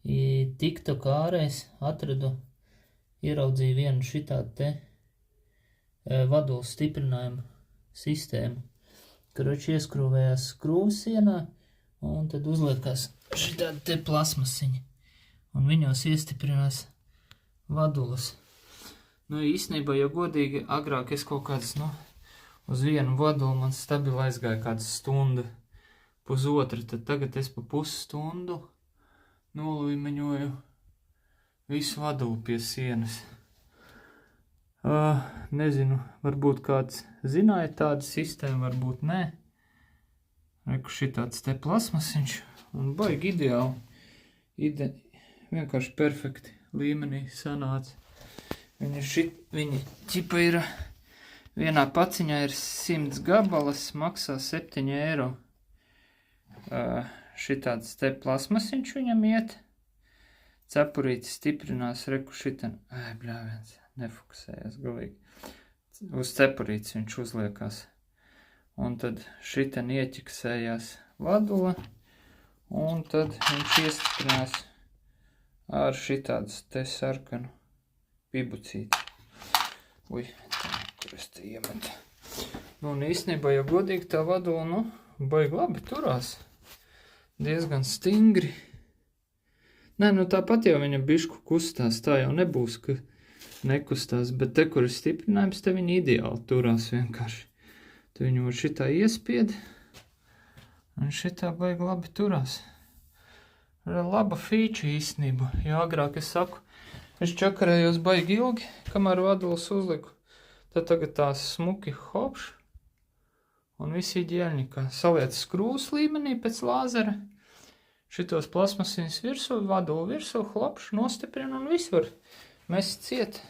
TikTok ārēs ieraudzīju vienu šitādu te vadulas stiprinājumu sistēmu, karoči ieskrūvējās skrūvas sienā, un tad uzliekās šitāda te plasmasiņa, un viņos iestiprinās vadulas. Nu, īstenībā, ja godīgi, agrāk es kaut kāds, uz vienu vadulu man stabili aizgāja kāds stunda, pusotra, tad tagad es pa pusstundu nolīmeņoju visu vadulu pie sienas. Nezinu, varbūt kāds zināja tādu sistēmu, varbūt nē. Reku šitāds te plasmasiņš, un baigi ideāli. Vienkārši perfekti līmenī sanāca. Viņi ķipa ir, vienā paciņā ir 100 gabalas, maksā 7 eiro. Šitāds te plasmasiņš viņam iet. Cepurīti stiprinās, reku šitan. Nefokusējās galīgi. Uz cepurītes viņš uzliekās. Un tad šitan ieķiksējās vadula. Un tad viņš iestiprinās ar šitādas te sarkanu pibucīti. Kur es te iemetu. Un īstenībā, ja godīgi tā vadula, baigi labi turās. Diezgan stingri. Nē, tāpat jau viņa bišku kustās, tā jau nebūs, ka nekustās, bet te, kur ir stiprinājums, te viņa ideāli turās vienkārši. Te viņu var šitā iespied, un šitā baigi labi turās. Laba fīča īstenība, jo agrāk es saku, es čakarējos baigi ilgi, kamēr vadulas uzliku, tad tagad tās smuki hopš, un visi ģēļņikā saliec skrūvas līmenī pēc lāzera, šitos plasmasiņas virsū, vadulu virsū, hlopš, nostiprina un viss var mest ciet.